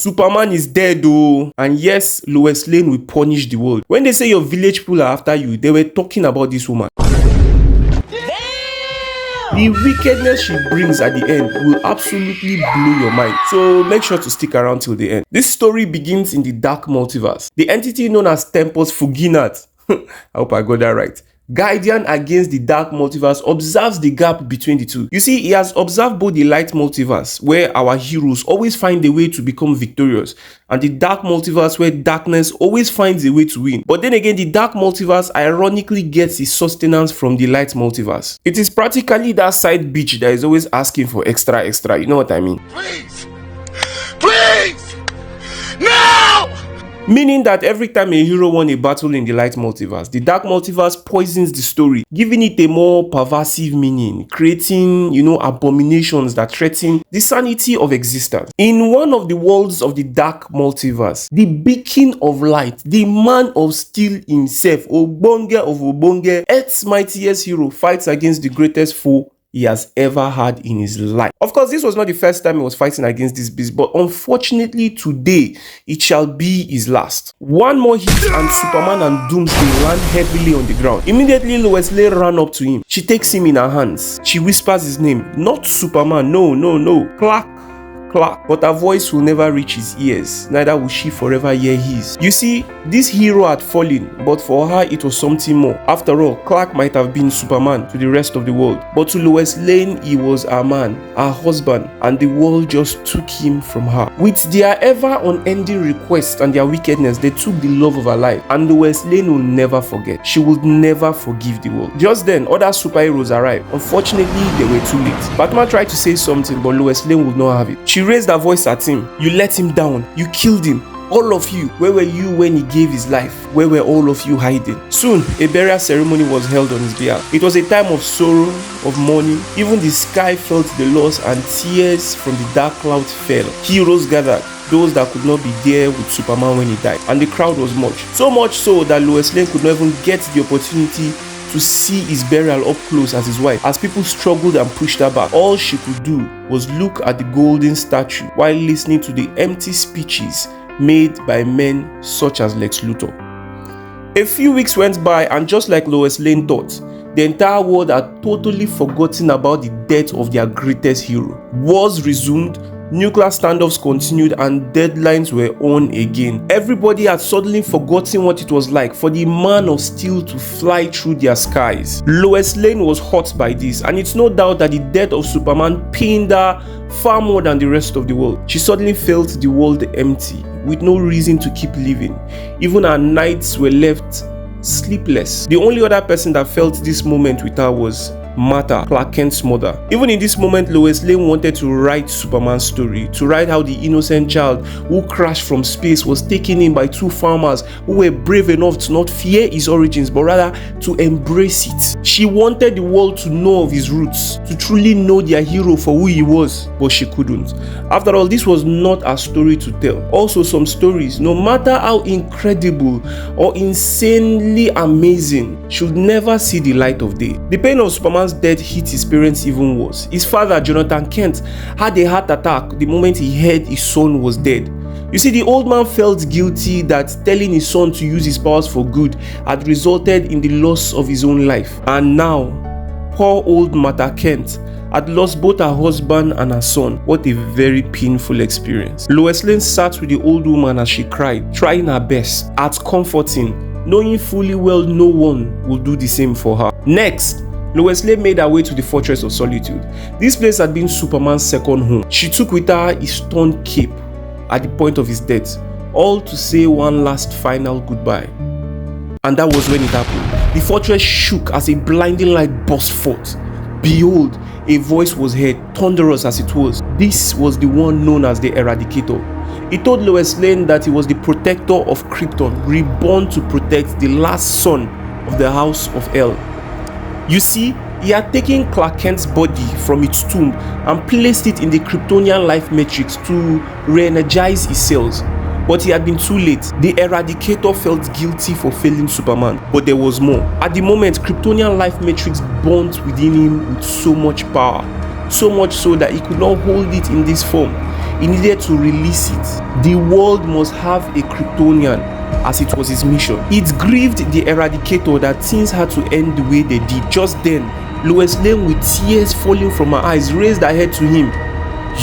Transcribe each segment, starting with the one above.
Superman is dead though. And yes, Lois Lane will punish the world. When they say your village people are after you, they were talking about this woman. The wickedness she brings at the end will absolutely blow your mind. So make sure to stick around till the end. This story begins in the dark multiverse. The entity known as Tempus Fuginat, I hope I got that right, guardian against the dark multiverse, observes the gap between the two. You see, he has observed both the light multiverse, where our heroes always find a way to become victorious, and the dark multiverse, where darkness always finds a way to win. But then again, the dark multiverse ironically gets its sustenance from the light multiverse. It is practically that side bitch that is always asking for extra, you know what I mean? Please! Please! No! Meaning that every time a hero won a battle in the light multiverse, the dark multiverse poisons the story, giving it a more pervasive meaning, creating, abominations that threaten the sanity of existence. In one of the worlds of the dark multiverse, the beacon of light, the man of steel himself, Obonge of Obonge, Earth's mightiest hero, fights against the greatest foe he has ever had in his life. Of course, this was not the first time he was fighting against this beast, but unfortunately today, it shall be his last. One more hit and Superman and Doomsday land heavily on the ground. Immediately, Lois Lane ran up to him. She takes him in her hands. She whispers his name. Not Superman, no. Clark. But her voice will never reach his ears, neither will she forever hear his. You see, this hero had fallen, but for her it was something more. After all, Clark might have been Superman to the rest of the world, but to Lois Lane he was her man, her husband, and the world just took him from her. With their ever unending requests and their wickedness, they took the love of her life, and Lois Lane will never forget. She would never forgive the world. Just then, other superheroes arrived. Unfortunately, they were too late. Batman tried to say something, but Lois Lane would not have it. She raised her voice at him. You let him down. You killed him. All of you. Where were you when he gave his life? Where were all of you hiding? Soon, a burial ceremony was held on his behalf. It was a time of sorrow, of mourning. Even the sky felt the loss, and tears from the dark clouds fell. Heroes gathered, those that could not be there with Superman when he died. And the crowd was much. So much so that Lois Lane could not even get the opportunity to see his burial up close as his wife. As people struggled and pushed her back, all she could do was look at the golden statue while listening to the empty speeches made by men such as Lex Luthor. A few weeks went by, and just like Lois Lane thought, the entire world had totally forgotten about the death of their greatest hero. Wars resumed, nuclear standoffs continued, and deadlines were on again. Everybody had suddenly forgotten what it was like for the man of steel to fly through their skies. Lois Lane was hurt by this, and it's no doubt that the death of Superman pained her far more than the rest of the world. She suddenly felt the world empty, with no reason to keep living. Even her nights were left sleepless. The only other person that felt this moment with her was Martha, Clark Kent's mother. Even in this moment, Lois Lane wanted to write Superman's story, to write how the innocent child who crashed from space was taken in by two farmers who were brave enough to not fear his origins, but rather to embrace it. She wanted the world to know of his roots, to truly know their hero for who he was, but she couldn't. After all, this was not a story to tell. Also, some stories, no matter how incredible or insanely amazing, should never see the light of day. The pain of Superman's death hit his parents even worse. His father, Jonathan Kent, had a heart attack the moment he heard his son was dead. You see, the old man felt guilty that telling his son to use his powers for good had resulted in the loss of his own life. And now, poor old Martha Kent had lost both her husband and her son. What a very painful experience. Lois Lane sat with the old woman as she cried, trying her best, at comforting, knowing fully well no one will do the same for her. Next, Lois Lane made her way to the Fortress of Solitude. This place had been Superman's second home. She took with her his torn cape at the point of his death, all to say one last final goodbye. And that was when it happened. The fortress shook as a blinding light burst forth. Behold, a voice was heard, thunderous as it was. This was the one known as the Eradicator. He told Lois Lane that he was the protector of Krypton, reborn to protect the last son of the House of El. You see, he had taken Clark Kent's body from its tomb and placed it in the Kryptonian life matrix to re-energize his cells. But he had been too late. The Eradicator felt guilty for failing Superman, but there was more. At the moment, Kryptonian life matrix burnt within him with so much power, so much so that he could not hold it in this form. He needed to release it. The world must have a Kryptonian, as it was his mission. It grieved the Eradicator that things had to end the way they did. Just then, Lois Lane, with tears falling from her eyes, raised her head to him.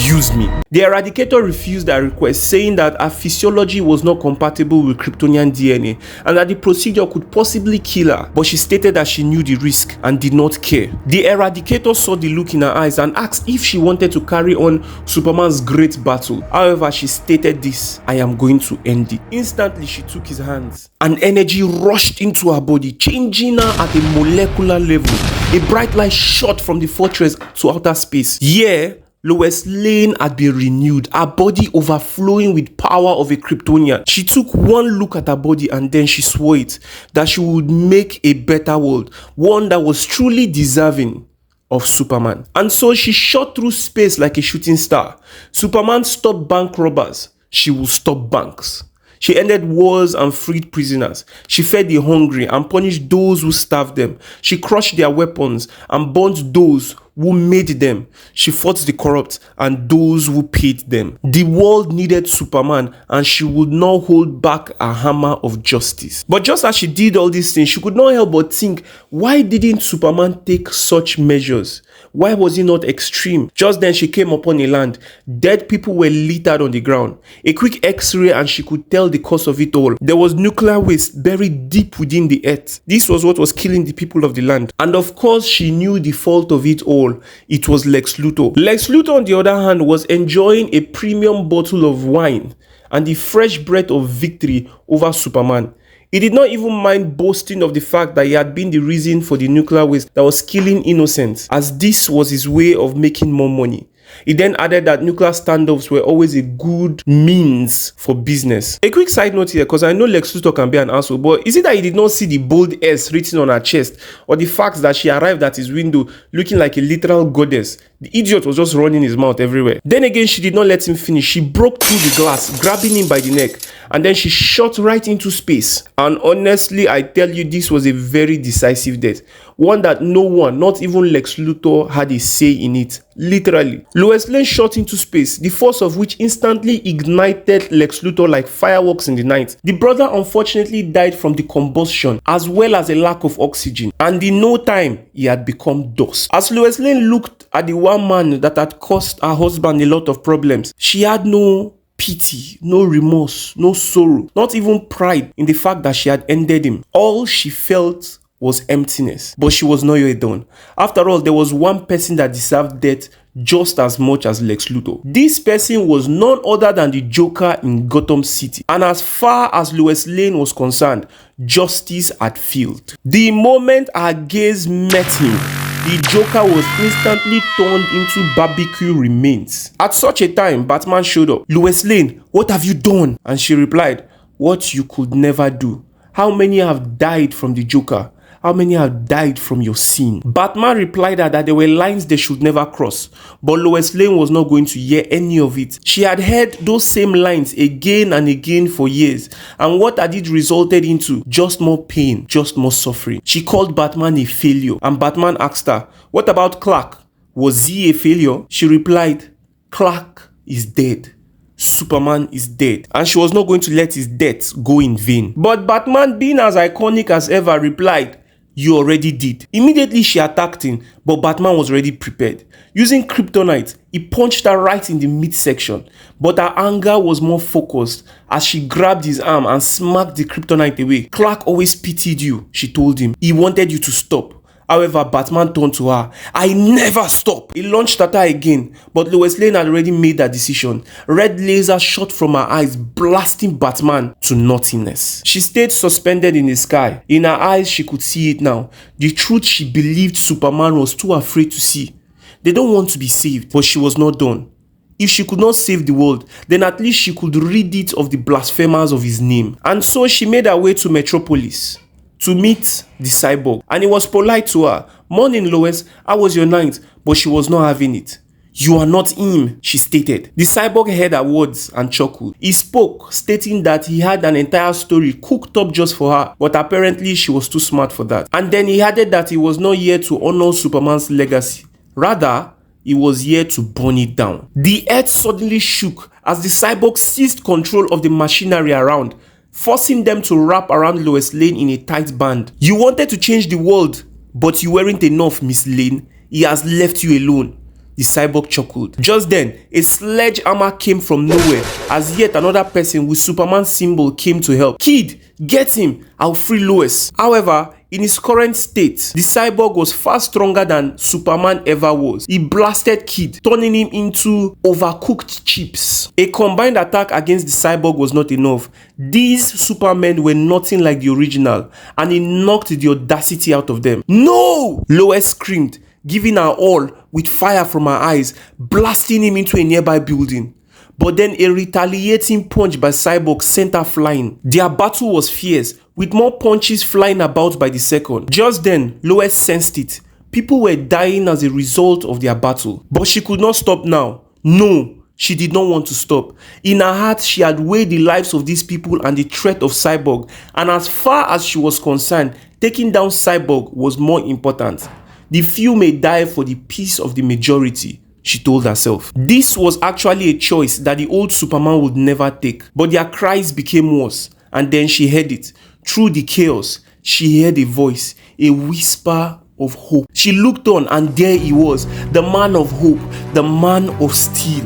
"Use me." The Eradicator refused her request, saying that her physiology was not compatible with Kryptonian DNA and that the procedure could possibly kill her, but she stated that she knew the risk and did not care. The Eradicator saw the look in her eyes and asked if she wanted to carry on Superman's great battle. However, she stated this: "I am going to end it." Instantly, she took his hands and energy rushed into her body, changing her at a molecular level. A bright light shot from the fortress to outer space. Yeah, Lois Lane had been renewed, her body overflowing with power of a Kryptonian. She took one look at her body and then she swore it that she would make a better world, one that was truly deserving of Superman. And so she shot through space like a shooting star. Superman stopped bank robbers. She will stop banks. She ended wars and freed prisoners. She fed the hungry and punished those who starved them. She crushed their weapons and burnt those who made them. She fought the corrupt and those who paid them. The world needed Superman, and she would not hold back a hammer of justice. But just as she did all these things, she could not help but think, why didn't Superman take such measures? Why was he not extreme? Just then she came upon a land. Dead people were littered on the ground. A quick x-ray and she could tell the cause of it all. There was nuclear waste buried deep within the earth. This was what was killing the people of the land. And of course, she knew the fault of it all. It was Lex Luthor. Lex Luthor, on the other hand, was enjoying a premium bottle of wine and the fresh breath of victory over Superman. He did not even mind boasting of the fact that he had been the reason for the nuclear waste that was killing innocents, as this was his way of making more money. He then added that nuclear standoffs were always a good means for business. A quick side note here, because I know Lex Luthor can be an asshole, but is it that he did not see the bold S written on her chest, or the fact that she arrived at his window looking like a literal goddess? The idiot was just running his mouth everywhere. Then again, she did not let him finish. She broke through the glass, grabbing him by the neck, and then she shot right into space. And honestly, I tell you, this was a very decisive death. One that no one, not even Lex Luthor, had a say in it. Literally. Lois Lane shot into space, the force of which instantly ignited Lex Luthor like fireworks in the night. The brother unfortunately died from the combustion, as well as a lack of oxygen. And in no time, he had become dust. As Lois Lane looked at the one man that had caused her husband a lot of problems, she had no pity, no remorse, no sorrow, not even pride in the fact that she had ended him. All she felt was emptiness. But she was not yet done. After all, there was one person that deserved death just as much as Lex Luthor. This person was none other than the Joker in Gotham City. And as far as Lois Lane was concerned, justice had failed. The moment her gaze met him, the Joker was instantly turned into barbecue remains. At such a time, Batman showed up. "Lois Lane, what have you done?" And she replied, "What you could never do. How many have died from the Joker? How many have died from your sin?" Batman replied that there were lines they should never cross, but Lois Lane was not going to hear any of it. She had heard those same lines again and again for years, and what had it resulted into? Just more pain, just more suffering. She called Batman a failure, and Batman asked her, "What about Clark? Was he a failure?" She replied, "Clark is dead. Superman is dead, and she was not going to let his death go in vain." But Batman, being as iconic as ever, replied, "You already did." Immediately she attacked him, but Batman was already prepared. Using kryptonite, he punched her right in the midsection, but her anger was more focused as she grabbed his arm and smacked the kryptonite away. "Clark always pitied you," she told him. "He wanted you to stop." However, Batman turned to her. "I never stop." He launched at her again, but Lois Lane had already made her decision. Red laser shot from her eyes, blasting Batman to nothingness. She stayed suspended in the sky. In her eyes, she could see it now. The truth she believed Superman was too afraid to see. They don't want to be saved, but she was not done. If she could not save the world, then at least she could rid it of the blasphemers of his name. And so she made her way to Metropolis to meet the Cyborg, and he was polite to her. "Morning, Lois, how was your night?" But she was not having it. "You are not him," she stated. The Cyborg heard her words and chuckled. He spoke, stating that he had an entire story cooked up just for her, but apparently she was too smart for that. And then he added that he was not here to honor Superman's legacy. Rather, he was here to burn it down. The earth suddenly shook as the cyborg seized control of the machinery around, forcing them to wrap around Lois Lane in a tight band. "You wanted to change the world, but you weren't enough, Miss Lane. He has left you alone," the cyborg chuckled. Just then, a sledgehammer came from nowhere as yet another person with Superman's symbol came to help. "Kid, get him, I'll free Lois." However, in his current state, the cyborg was far stronger than Superman ever was. He blasted Kid, turning him into overcooked chips. A combined attack against the cyborg was not enough. These Supermen were nothing like the original, and he knocked the audacity out of them. "No!" Lois screamed, giving her all with fire from her eyes, blasting him into a nearby building. But then a retaliating punch by Cyborg sent her flying. Their battle was fierce, with more punches flying about by the second. Just then, Lois sensed it. People were dying as a result of their battle. But she could not stop now. No, she did not want to stop. In her heart, she had weighed the lives of these people and the threat of Cyborg. And as far as she was concerned, taking down Cyborg was more important. The few may die for the peace of the majority, she told herself. This was actually a choice that the old Superman would never take. But their cries became worse, and then she heard it. Through the chaos, she heard a voice, a whisper of hope. She looked on, and there he was, the man of hope, the man of steel.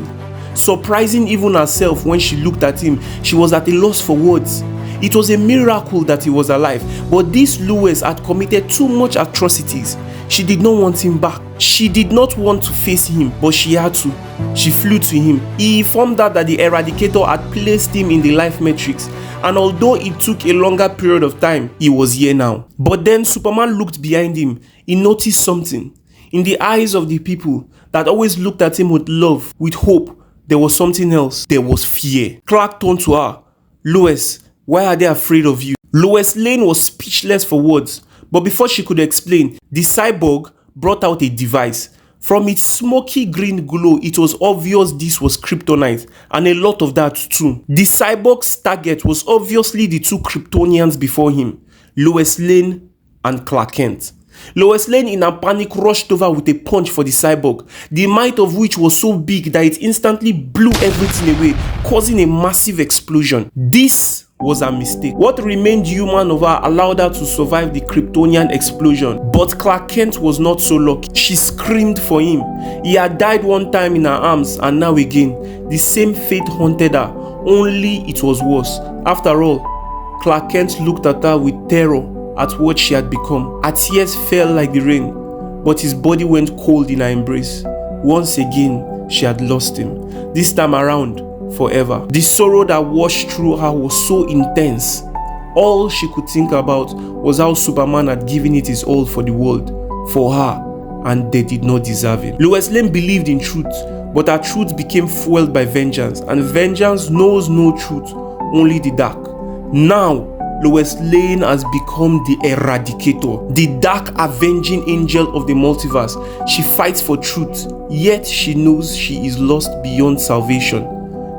Surprising even herself when she looked at him, she was at a loss for words. It was a miracle that he was alive, but this Lois had committed too much atrocities. She did not want him back. She did not want to face him, but she had to. She flew to him. He informed her that the Eradicator had placed him in the life matrix, and although it took a longer period of time, he was here now. But then Superman looked behind him. He noticed something. In the eyes of the people that always looked at him with love, with hope, there was something else. There was fear. Clark turned to her. "Lois, why are they afraid of you?" Lois Lane was speechless for words, but before she could explain, the cyborg brought out a device. From its smoky green glow, it was obvious this was kryptonite, and a lot of that too. The cyborg's target was obviously the two Kryptonians before him, Lois Lane and Clark Kent. Lois Lane in a panic rushed over with a punch for the cyborg, the might of which was so big that it instantly blew everything away, causing a massive explosion. This was a mistake. What remained human of her allowed her to survive the Kryptonian explosion, but Clark Kent was not so lucky. She screamed for him. He had died one time in her arms, and now again, the same fate haunted her, only it was worse. After all, Clark Kent looked at her with terror at what she had become. Her tears fell like the rain, but his body went cold in her embrace. Once again, she had lost him. This time around, forever. The sorrow that washed through her was so intense. All she could think about was how Superman had given it his all for the world, for her, and they did not deserve it. Lois Lane believed in truth, but her truth became fueled by vengeance, and vengeance knows no truth, only the dark. Now, Lois Lane has become the Eradicator, the dark avenging angel of the multiverse. She fights for truth, yet she knows she is lost beyond salvation.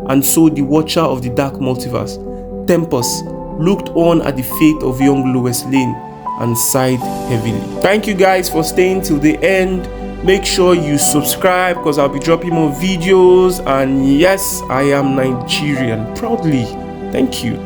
And so the watcher of the dark multiverse, Tempest, looked on at the fate of young Lois Lane and sighed heavily. Thank you guys for staying till the end. Make sure you subscribe because I'll be dropping more videos. And yes, I am Nigerian, proudly. Thank you.